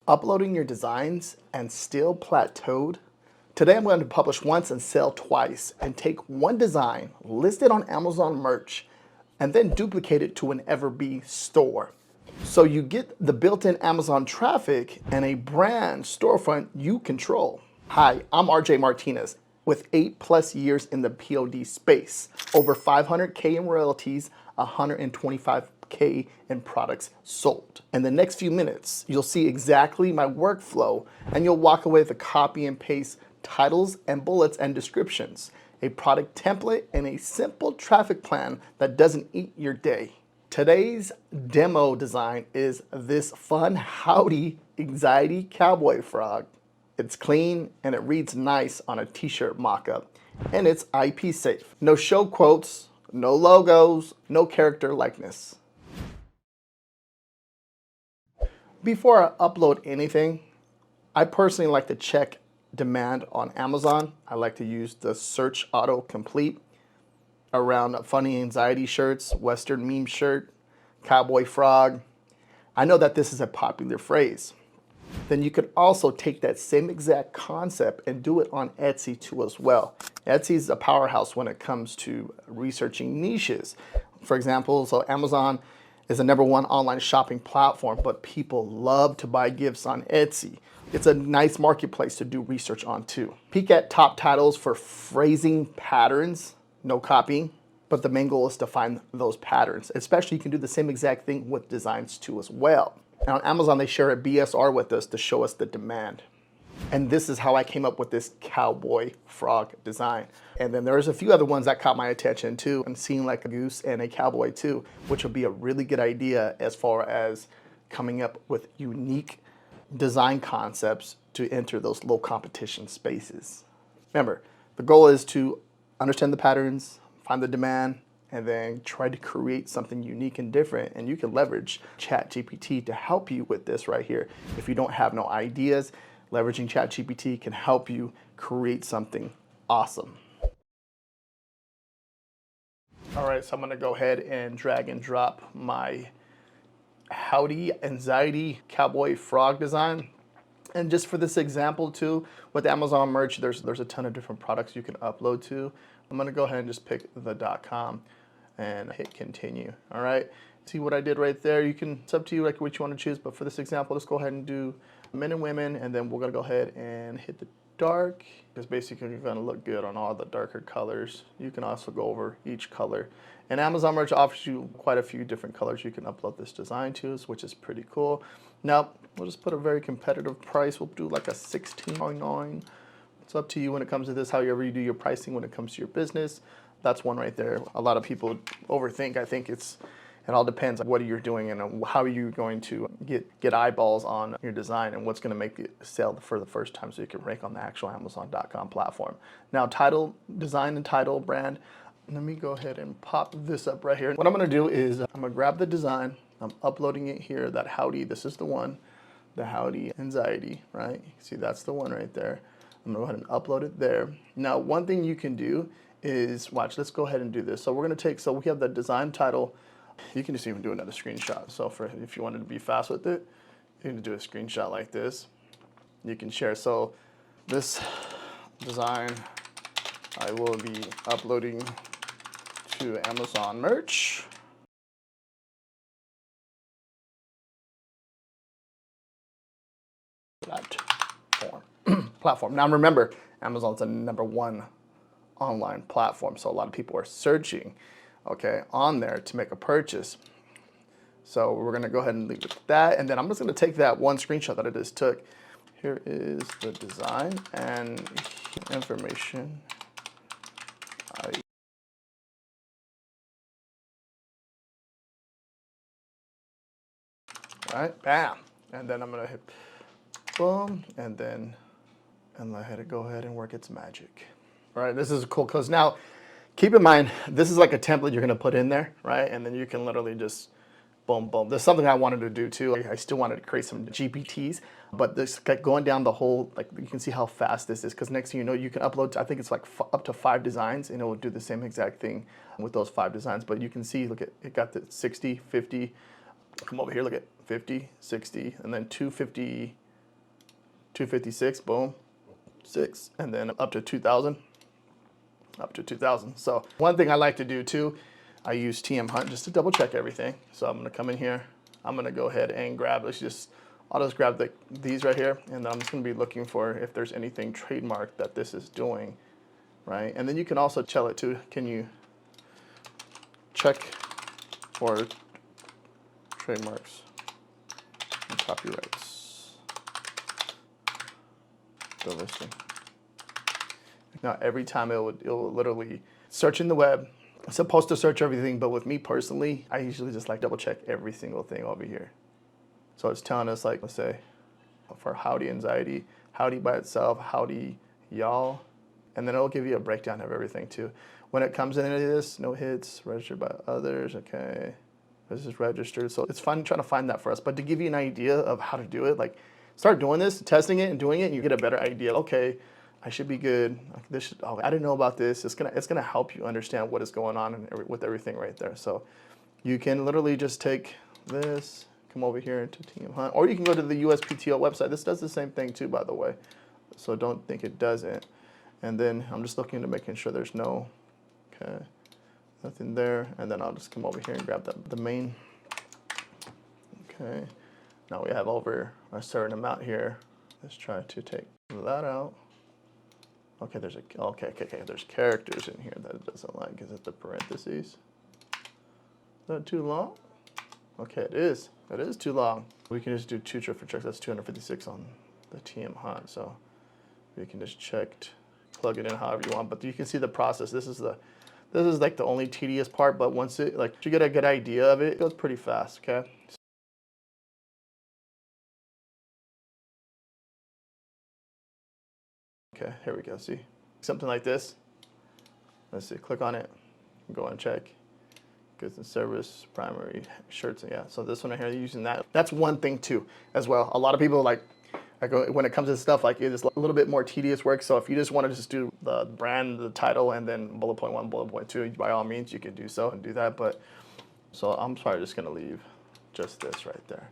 Uploading your designs and still plateaued? Today I'm going to publish once and sell twice and take one design, list it on Amazon merch, and then duplicate it to an EverBee store. So you get the built-in Amazon traffic and a brand storefront you control. Hi, I'm RJ Martinez with 8+ years in the POD space, over 500K in royalties, 125K in products sold. In the next few minutes, you'll see exactly my workflow and you'll walk away with a copy and paste titles and bullets and descriptions, a product template, and a simple traffic plan that doesn't eat your day. Today's demo design is this fun, howdy, anxiety cowboy frog. It's clean and it reads nice on a t-shirt mock-up, and it's IP safe. No show quotes, no logos, no character likeness. Before I upload anything, I personally like to check demand on Amazon. I like to use the search autocomplete around funny anxiety shirts, Western meme shirt, cowboy frog. I know that this is a popular phrase. Then you could also take that same exact concept and do it on Etsy too as well. Etsy is a powerhouse when it comes to researching niches. For example, so Amazon is the #1 online shopping platform, but people love to buy gifts on Etsy. It's a nice marketplace to do research on too. Peek at top titles for phrasing patterns, no copying, but the main goal is to find those patterns. Especially you can do the same exact thing with designs too as well. And on Amazon, they share a BSR with us to show us the demand. And this is how I came up with this cowboy frog design. And then there's a few other ones that caught my attention too. I'm seeing like a goose and a cowboy too, which would be a really good idea as far as coming up with unique design concepts to enter those low competition spaces. Remember, the goal is to understand the patterns, find the demand, and then try to create something unique and different. And you can leverage ChatGPT to help you with this right here. If you don't have no ideas, leveraging ChatGPT can help you create something awesome. All right, so I'm gonna go ahead and drag and drop my howdy anxiety cowboy frog design. And just for this example too, with Amazon merch, there's a ton of different products you can upload to. I'm gonna go ahead and just pick the .com and hit continue. All right, see what I did right there? It's up to you like what you want to choose, but for this example, let's go ahead and do men and women, and then we're gonna go ahead and hit the dark, because basically you're gonna look good on all the darker colors. You can also go over each color. And Amazon merch offers you quite a few different colors you can upload this design to, which is pretty cool. Now, we'll just put a very competitive price. We'll do like a $16.99. It's up to you when it comes to this, however you do your pricing when it comes to your business. That's one right there. A lot of people overthink. I think it all depends on what you're doing and how you're going to get eyeballs on your design and what's going to make it sell for the first time so you can rank on the actual Amazon.com platform. Now, title, design and title brand. Let me go ahead and pop this up right here. What I'm going to do is I'm going to grab the design. I'm uploading it here, that howdy. This is the one, the howdy anxiety, right? See, that's the one right there. I'm going to go ahead and upload it there. Now, one thing you can do is, watch, let's go ahead and do this. So we're going to take, so we have the design title. You can just even do another screenshot. So if you wanted to be fast with it, you can do a screenshot like this. You can share. So this design I will be uploading to Amazon merch. Platform. Now remember, Amazon's the #1 online platform, so a lot of people are searching, okay, on there to make a purchase. So we're gonna go ahead and leave it with that, and then I'm just gonna take that one screenshot that I just took. Here is the design and information. Right, bam, and then I'm gonna hit boom, and then let it go ahead and work its magic. All right, this is cool because now, keep in mind, this is like a template you're gonna put in there, right? And then you can literally just boom, boom. There's something I wanted to do too. I still wanted to create some GPTs, but this going down the whole, like you can see how fast this is, because next thing you know, you can upload, I think it's like up to 5 designs, and it will do the same exact thing with those 5 designs. But you can see, look at, it got the 60, 50, come over here, look at 50, 60, and then 250, 256, boom, 6, and then up to 2,000, up to 2,000. So one thing I like to do too, I use TM Hunt just to double check everything. So I'm gonna come in here, I'm gonna go ahead and grab, I'll just grab these right here, and then I'm just gonna be looking for if there's anything trademarked that this is doing, right? And then you can also tell it too, can you check for trademarks and copyrights, the listing. Now every time it will literally search in the web. It's supposed to search everything, but with me personally, I usually just like double check every single thing over here. So it's telling us, like, let's say for howdy anxiety, howdy by itself, howdy y'all, and then it'll give you a breakdown of everything too. When it comes into this, no hits, registered by others, okay, this is registered. So it's fun trying to find that for us, but to give you an idea of how to do it, like start doing this, testing it and doing it, and you get a better idea. Okay, I should be good. Oh, I didn't know about this. It's gonna help you understand what is going on with everything right there. So you can literally just take this, come over here into TM Hunt, or you can go to the USPTO website. This does the same thing too, by the way. So don't think it doesn't. And then I'm just looking to making sure there's no, okay, nothing there. And then I'll just come over here and grab the main. Okay, now we have over a certain amount here. Let's try to take that out. Okay, there's there's characters in here that it doesn't like. Is it the parentheses? Is that too long? Okay, it is. It is too long. We can just do 2 trip for checks. That's 256 on the TM Hunt. So we can just plug it in however you want. But you can see the process. This is like the only tedious part. But once you get a good idea of it, it goes pretty fast. Okay. Okay, here we go, see? Something like this. Let's see, click on it, go and check. Goods and service, primary, shirts, yeah. So this one right here, using that. That's one thing too, as well. A lot of people when it comes to stuff like it is a little bit more tedious work. So if you just want to just do the brand, the title, and then bullet point 1, bullet point 2, by all means, you can do so and do that. But, so I'm probably just gonna leave just this right there.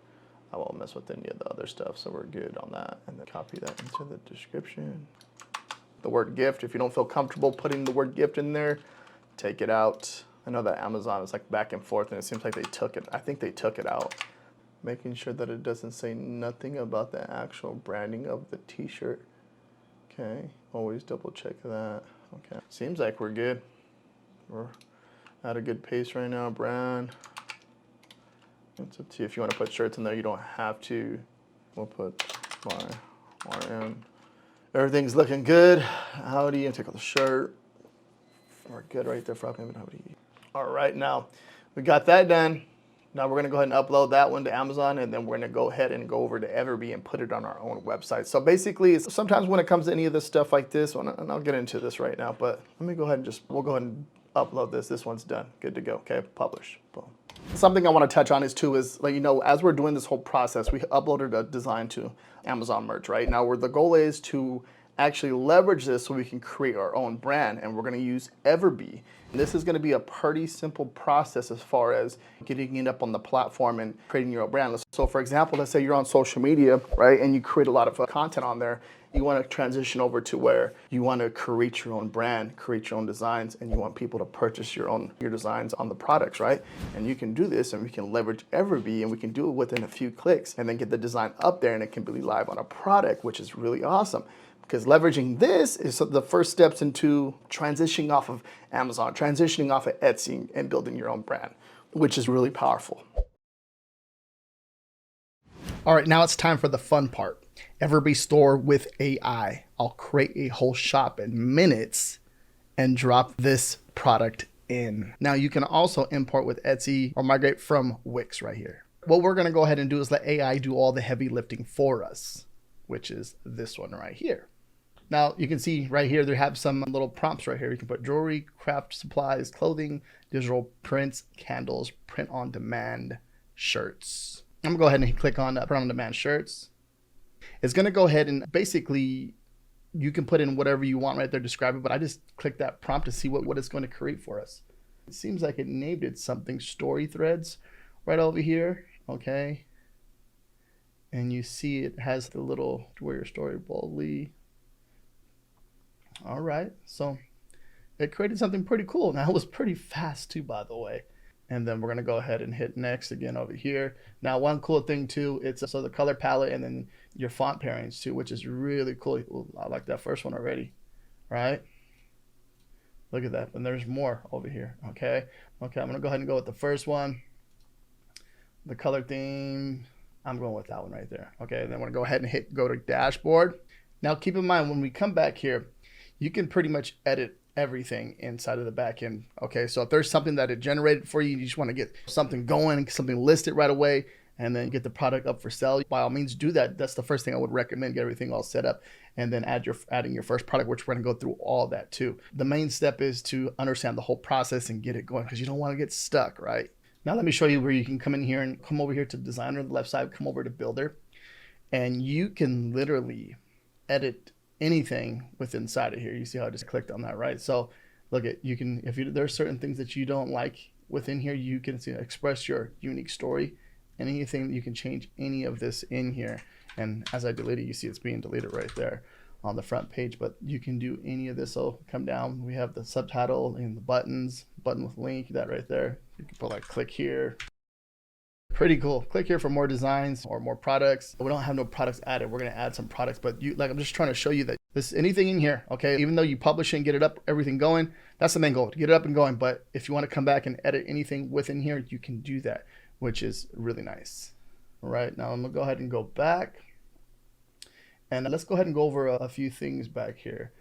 I won't mess with any of the other stuff, so we're good on that. And then copy that into the description. The word gift, if you don't feel comfortable putting the word gift in there, take it out. I know that Amazon is like back and forth, and it seems like they took it. I think they took it out. Making sure that it doesn't say nothing about the actual branding of the t-shirt. Okay, always double check that. Okay, seems like we're good. We're at a good pace right now, brand. It's up to you. If you want to put shirts in there, you don't have to. We'll put RM. Everything's looking good. Howdy, and take off the shirt. We're good right there, frog name and howdy. All right, now we got that done. Now we're gonna go ahead and upload that one to Amazon, and then we're gonna go ahead and go over to EverBee and put it on our own website. So basically, sometimes when it comes to any of this stuff like this, and I'll get into this right now, but let me go ahead and we'll go ahead and upload this. This one's done, good to go, okay, publish, boom. Something I wanna touch on is as we're doing this whole process, we uploaded a design to Amazon merch, right? Now the goal is to actually leverage this so we can create our own brand, and we're gonna use EverBee. And this is gonna be a pretty simple process as far as getting it up on the platform and creating your own brand. So for example, let's say you're on social media, right? And you create a lot of content on there. You wanna transition over to where you wanna create your own brand, create your own designs, and you want people to purchase your designs on the products, right? And you can do this, and we can leverage EverBee, and we can do it within a few clicks, and then get the design up there, and it can be live on a product, which is really awesome. Because leveraging this is the first steps into transitioning off of Amazon, transitioning off of Etsy, and building your own brand, which is really powerful. All right, now it's time for the fun part. EverBee store with AI. I'll create a whole shop in minutes and drop this product in. Now you can also import with Etsy or migrate from Wix right here. What we're gonna go ahead and do is let AI do all the heavy lifting for us, which is this one right here. Now you can see right here, they have some little prompts right here. You can put jewelry, craft supplies, clothing, digital prints, candles, print on demand, shirts. I'm gonna go ahead and click on print on demand shirts. It's gonna go ahead and basically, you can put in whatever you want right there, describe it, but I just clicked that prompt to see what it's going to create for us. It seems like it named it something, story threads right over here, okay? and you see it has the little wear your story boldly. All right, so it created something pretty cool. Now it was pretty fast too, by the way. And then we're gonna go ahead and hit next again over here. Now one cool thing too, it's so the color palette and then your font pairings too, which is really cool. Ooh, I like that first one already, right? Look at that, and there's more over here, okay? Okay, I'm gonna go ahead and go with the first one. The color theme, I'm going with that one right there. Okay, and then I'm gonna go ahead and go to dashboard. Now keep in mind, when we come back here, you can pretty much edit everything inside of the back end. Okay, so if there's something that it generated for you, you just wanna get something going, something listed right away, and then get the product up for sale, by all means do that. That's the first thing I would recommend. Get everything all set up and then adding your first product, which we're gonna go through all that too. The main step is to understand the whole process and get it going, because you don't want to get stuck, right? Now let me show you where you can come in here and come over here to designer on the left side, come over to builder, and you can literally edit anything within inside of here. You see how I just clicked on that, right? So look at, you can, there's certain things that you don't like within here, you can see express your unique story. Anything, you can change any of this in here. And as I delete it, you see it's being deleted right there on the front page, but you can do any of this. So come down, we have the subtitle and the buttons, button with link, that right there. You can put like click here. Pretty cool. Click here for more designs or more products. We don't have no products added. We're going to add some products, but I'm just trying to show you that this anything in here, okay? Even though you publish it and get it up, everything going, that's the main goal, to get it up and going. But if you want to come back and edit anything within here, you can do that, which is really nice. All right, now I'm gonna go ahead and go back. And let's go ahead and go over a few things back here.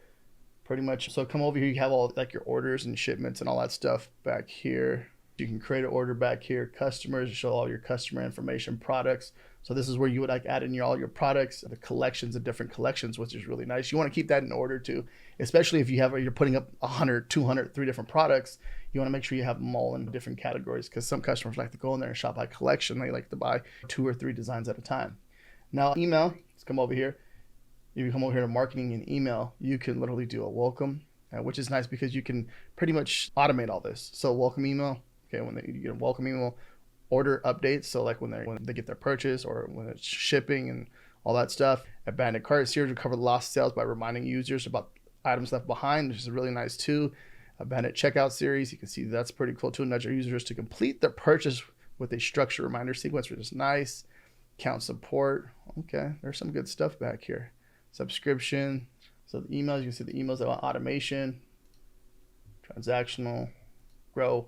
Pretty much, so come over here, you have all like your orders and shipments and all that stuff back here. You can create an order back here, customers, show all your customer information, products. So this is where you would like add in all your products, the collections of different collections, which is really nice. You want to keep that in order too, especially if you're putting up 100, 200, 3 different products. You want to make sure you have them all in different categories, because some customers like to go in there and shop by collection. They like to buy 2 or 3 designs at a time. Now email, let's come over here. You come over here to marketing and email. You can literally do a welcome, which is nice because you can pretty much automate all this. So welcome email, okay, when you get a welcome email, order updates, so like when they get their purchase or when it's shipping and all that stuff. Abandoned cart series will cover the lost sales by reminding users about items left behind, which is really nice too. Abandoned checkout series, you can see that's pretty cool too. Nudge our users to complete their purchase with a structured reminder sequence, which is nice. Account support, okay, there's some good stuff back here. Subscription, so the emails, you can see the emails about automation, transactional, grow,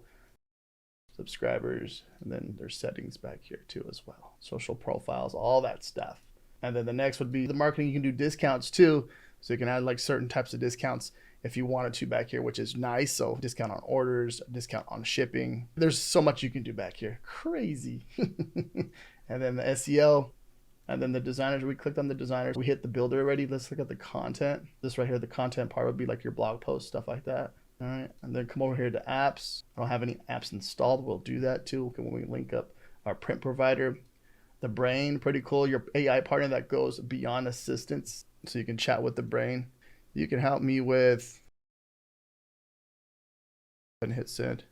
subscribers, and then there's settings back here too as well. Social profiles, all that stuff. And then the next would be the marketing. You can do discounts too. So you can add like certain types of discounts if you wanted to back here, which is nice. So discount on orders, discount on shipping. There's so much you can do back here. Crazy. And then the SEO, and then the designers. We clicked on the designers. We hit the builder already. Let's look at the content. This right here, the content part would be like your blog post, stuff like that. All right, and then come over here to apps. I don't have any apps installed. We'll do that too when we link up our print provider. The brain, pretty cool. Your AI partner that goes beyond assistance. So you can chat with the brain. You can help me with, and hit send.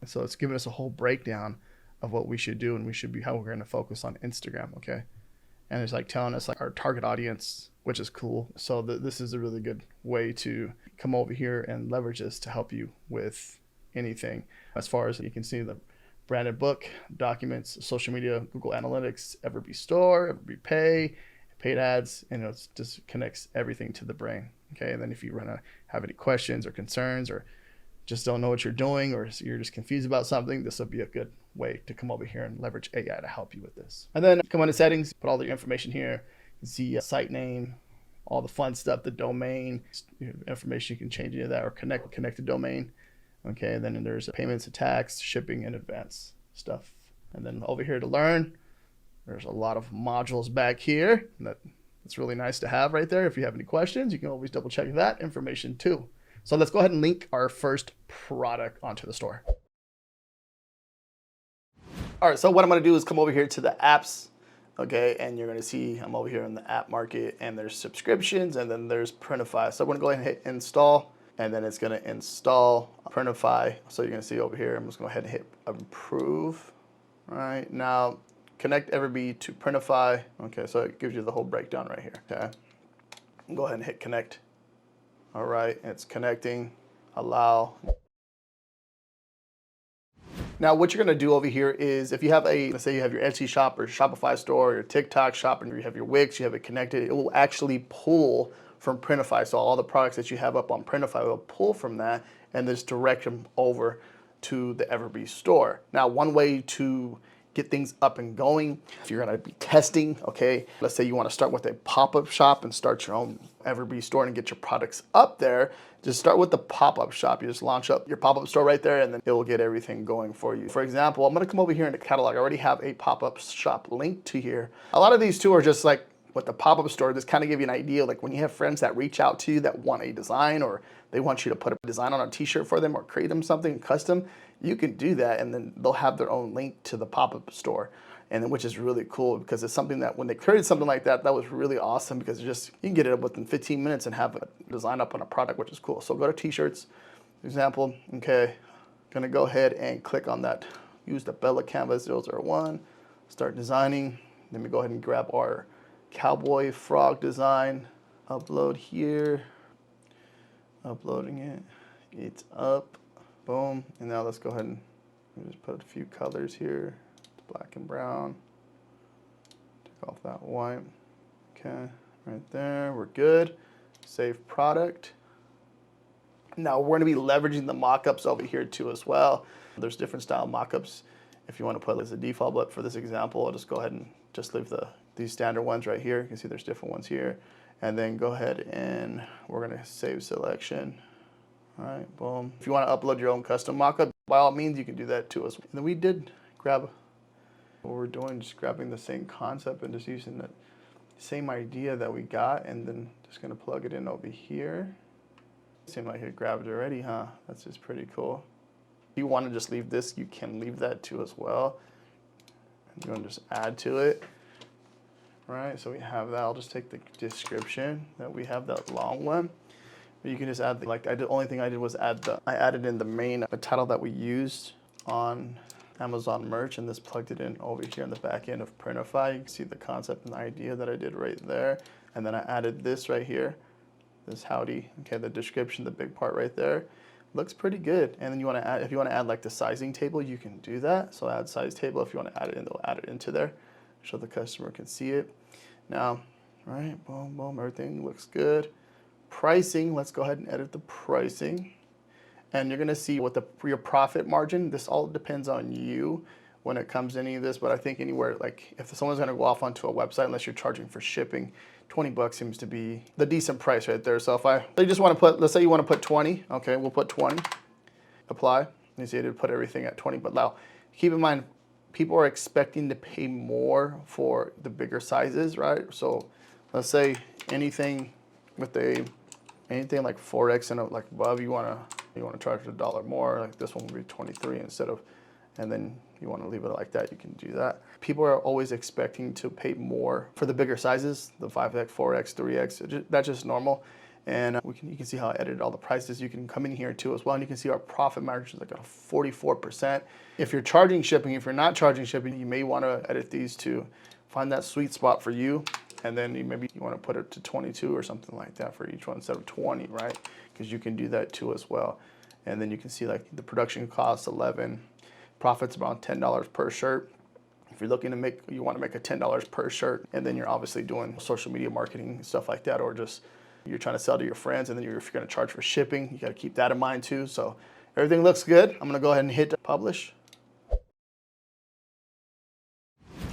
So it's giving us a whole breakdown of what we should do, and how we're going to focus on Instagram, okay? And it's like telling us like our target audience, which is cool. So this is a really good way to come over here and leverage this to help you with anything. As far as you can see, the branded book, documents, social media, Google Analytics, EverBee Store, EverBee Pay, paid ads, and it just connects everything to the brain, okay? And then if you have any questions or concerns or just don't know what you're doing, or you're just confused about something, this will be a good way to come over here and leverage AI to help you with this. And then come on to settings, put all the information here. You can see site name, all the fun stuff, the domain, information, you can change any of that or connect the domain. Okay, and then there's payments, tax, shipping, and advance stuff. And then over here to learn, there's a lot of modules back here. That's really nice to have right there. If you have any questions, you can always double check that information too. So let's go ahead and link our first product onto the store. All right, so what I'm gonna do is come over here to the apps, okay, and you're gonna see I'm over here in the app market, and there's subscriptions, and then there's Printify. So I'm gonna go ahead and hit install, and then it's gonna install Printify. So you're gonna see over here, I'm just gonna go ahead and hit approve. All right, now connect EverBee to Printify. Okay, so it gives you the whole breakdown right here. Okay, go ahead and hit connect. All right, it's connecting. Allow. Now, what you're gonna do over here is if you have let's say you have your Etsy shop or Shopify store or your TikTok shop and you have your Wix, you have it connected, it will actually pull from Printify. So all the products that you have up on Printify will pull from that and just direct them over to the EverBee store. Now, one way to get things up and going, if you're gonna be testing, okay, let's say you wanna start with a pop-up shop and start your own EverBee store and get your products up there, just start with the pop-up shop. You just launch up your pop-up store right there and then it will get everything going for you. For example, I'm gonna come over here in the catalog. I already have a pop-up shop linked to here. A lot of these too are just like with the pop-up store, just kind of give you an idea, like when you have friends that reach out to you that want a design or they want you to put a design on a t-shirt for them or create them something custom, you can do that and then they'll have their own link to the pop-up store. And then, which is really cool because it's something that when they created something like that, that was really awesome because you can get it up within 15 minutes and have a design up on a product, which is cool. So go to t-shirts, example, okay, gonna go ahead and click on that, use the Bella Canvas 001, start designing. Let me go ahead and grab our cowboy frog design, upload here, uploading it, it's up, boom. And now let's go ahead and just put a few colors here, black and brown, take off that white, okay, right there, we're good, save product. Now we're gonna be leveraging the mockups over here too as well. There's different style mockups if you wanna put it as a default, but for this example, I'll just go ahead and just leave these standard ones right here. You can see there's different ones here. And then go ahead and we're gonna save selection. All right, boom. If you wanna upload your own custom mockup, by all means, you can do that too. And then we did grab what we're doing, just grabbing the same concept and just using that same idea that we got and then just gonna plug it in over here. Seemed like it grabbed already, huh? That's just pretty cool. If you wanna just leave this, you can leave that too as well. And you wanna just add to it. Right, so we have that. I'll just take the description that we have, that long one. But you can just add, the only thing I did was I added in the main title that we used on Amazon merch and this plugged it in over here in the back end of Printify. You can see the concept and the idea that I did right there. And then I added this right here, this howdy, okay, the description, the big part right there. Looks pretty good. And then you wanna add, if you wanna add like the sizing table, you can do that. So add size table, if you wanna add it in, they'll add it into there so the customer can see it. Now, right, boom, boom, everything looks good. Pricing, let's go ahead and edit the pricing. And you're gonna see what your profit margin, this all depends on you when it comes to any of this, but I think anywhere, like if someone's gonna go off onto a website, unless you're charging for shipping, 20 bucks seems to be the decent price right there. So if they just wanna put, let's say you wanna put 20, okay, we'll put 20, apply. You see, it put everything at 20, but now keep in mind, people are expecting to pay more for the bigger sizes, right? So let's say anything with anything like 4X and like above, you wanna charge $1 more. Like this one will be 23 instead of, and then you wanna leave it like that, you can do that. People are always expecting to pay more for the bigger sizes, the 5X, 4X, 3X. That's just normal. And you can see how I edited all the prices. You can come in here too as well, and you can see our profit margin is like a 44%. If you're charging shipping, if you're not charging shipping, you may want to edit these to find that sweet spot for you, and then maybe you want to put it to 22 or something like that for each one instead of 20, right? Because you can do that too as well. And then you can see like the production costs 11, profits around $10 per shirt. If you're looking to you want to make a $10 per shirt, and then you're obviously doing social media marketing and stuff like that, or just you're trying to sell to your friends, and then if you're going to charge for shipping, you got to keep that in mind too. So everything looks good. I'm going to go ahead and hit publish.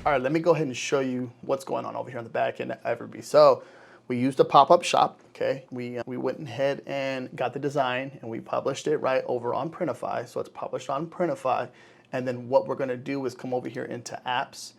All right, let me go ahead and show you what's going on over here on the back end at EverBee. So we used a pop-up shop, okay? We went ahead and got the design and we published it right over on Printify. So it's published on Printify. And then what we're gonna do is come over here into apps,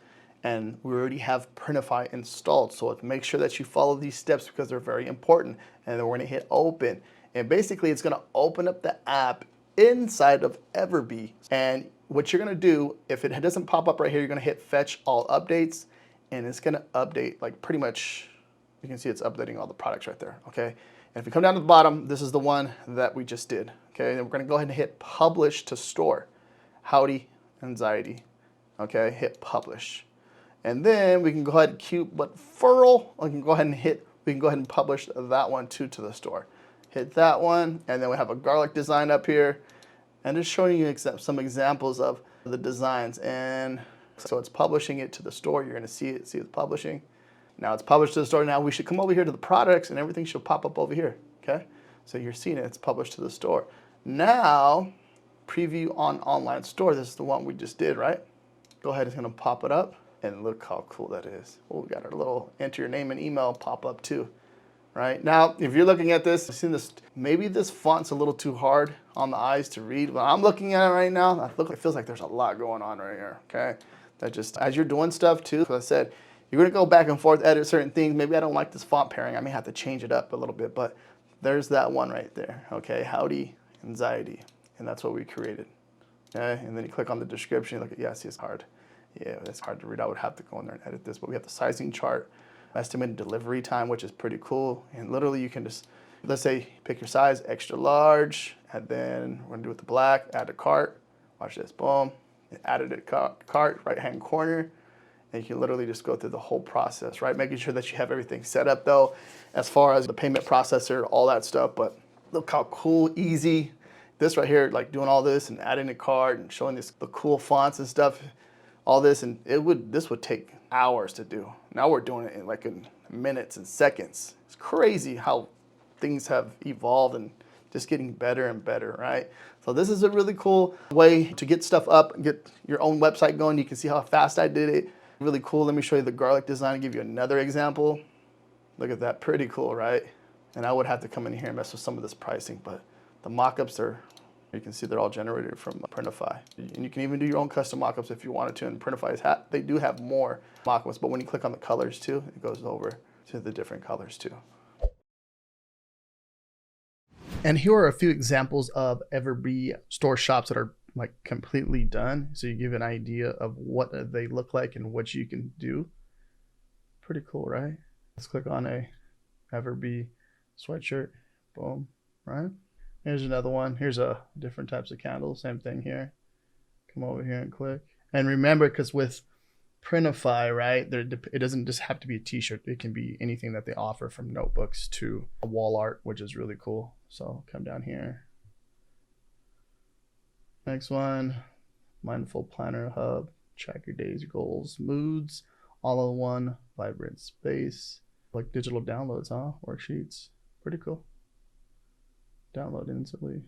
and we already have Printify installed. So make sure that you follow these steps because they're very important. And then we're gonna hit open. And basically it's gonna open up the app inside of EverBee. And what you're gonna do, if it doesn't pop up right here, you're gonna hit fetch all updates, and it's gonna update like pretty much, you can see it's updating all the products right there, okay? And if you come down to the bottom, this is the one that we just did, okay? And we're gonna go ahead and hit publish to store. Howdy, anxiety, Okay, hit publish. And then we can go ahead and cute but furl. We can go ahead and publish that one too to the store. Hit that one, and then we have a garlic design up here. And just showing you some examples of the designs. And so it's publishing it to the store. You're gonna see it's publishing. Now it's published to the store. Now we should come over here to the products and everything should pop up over here, okay? So you're seeing it, it's published to the store. Now, preview on online store. This is the one we just did, right? Go ahead, it's gonna pop it up and look how cool that is. Oh, we got our little enter your name and email pop up too, right? Now, if you're looking at this, seeing this, maybe this font's a little too hard on the eyes to read. But I'm looking at it right now, it feels like there's a lot going on right here, okay? That just, as you're doing stuff too, as I said, you're gonna go back and forth, edit certain things. Maybe I don't like this font pairing. I may have to change it up a little bit, but there's that one right there, okay? Howdy, anxiety, and that's what we created, okay? And then you click on the description, look at, yeah, see, it's hard. Yeah, it's hard to read. I would have to go in there and edit this, but we have the sizing chart, estimated delivery time, which is pretty cool. And literally you can just, let's say, pick your size, extra large, and then we're gonna do it with the black, add to cart. Watch this, boom. Added it cart, right-hand corner. And you can literally just go through the whole process, right? Making sure that you have everything set up though, as far as the payment processor, all that stuff. But look how cool, easy. This right here, like doing all this and adding a cart and showing this, the cool fonts and stuff, all this, and this would take hours to do. Now we're doing it in like in minutes and seconds. It's crazy how things have evolved and just getting better and better, right? So this is a really cool way to get stuff up and get your own website going. You can see how fast I did it. Really cool. Let me show you the garlic design and give you another example. Look at that, pretty cool, right? And I would have to come in here and mess with some of this pricing, but the mockups are, you can see they're all generated from Printify. And you can even do your own custom mockups if you wanted to, and Printify they do have more mockups, but when you click on the colors too, it goes over to the different colors too. And here are a few examples of EverBee store shops that are like completely done. So you give an idea of what they look like and what you can do. Pretty cool, right? Let's click on a EverBee sweatshirt, boom, right? Here's another one. Here's a different types of candles, same thing here. Come over here and click. And remember, because with Printify, right, it doesn't just have to be a t-shirt. It can be anything that they offer, from notebooks to wall art, which is really cool. So come down here. Next one, Mindful Planner Hub, track your days, goals, moods, all in one, vibrant space. Like digital downloads, huh? Worksheets, pretty cool. Download instantly.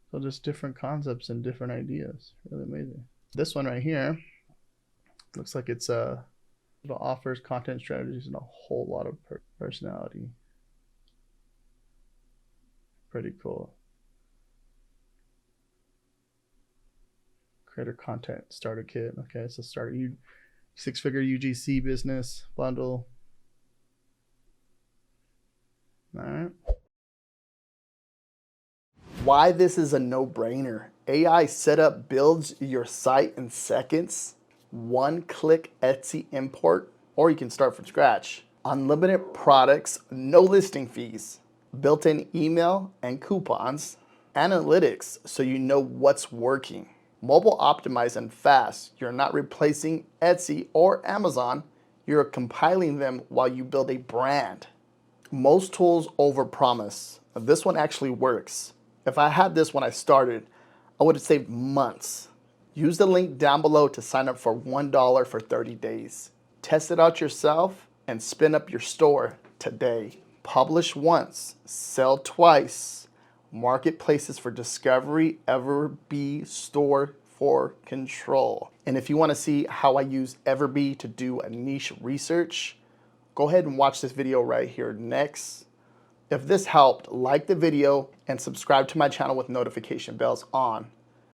So just different concepts and different ideas, really amazing. This one right here, looks like it offers content strategies and a whole lot of personality. Pretty cool. Creator content starter kit. Okay, so start six-figure UGC business bundle. All right. Why this is a no-brainer. AI setup builds your site in seconds. One-click Etsy import, or you can start from scratch. Unlimited products, no listing fees. Built-in email and coupons. Analytics, so you know what's working. Mobile optimized and fast. You're not replacing Etsy or Amazon. You're compiling them while you build a brand. Most tools overpromise. This one actually works. If I had this when I started, I would have saved months. Use the link down below to sign up for $1 for 30 days. Test it out yourself and spin up your store today. Publish once, sell twice. Marketplaces for discovery, EverBee store for control. And if you want to see how I use EverBee to do a niche research, go ahead and watch this video right here next. If this helped, like the video and subscribe to my channel with notification bells on.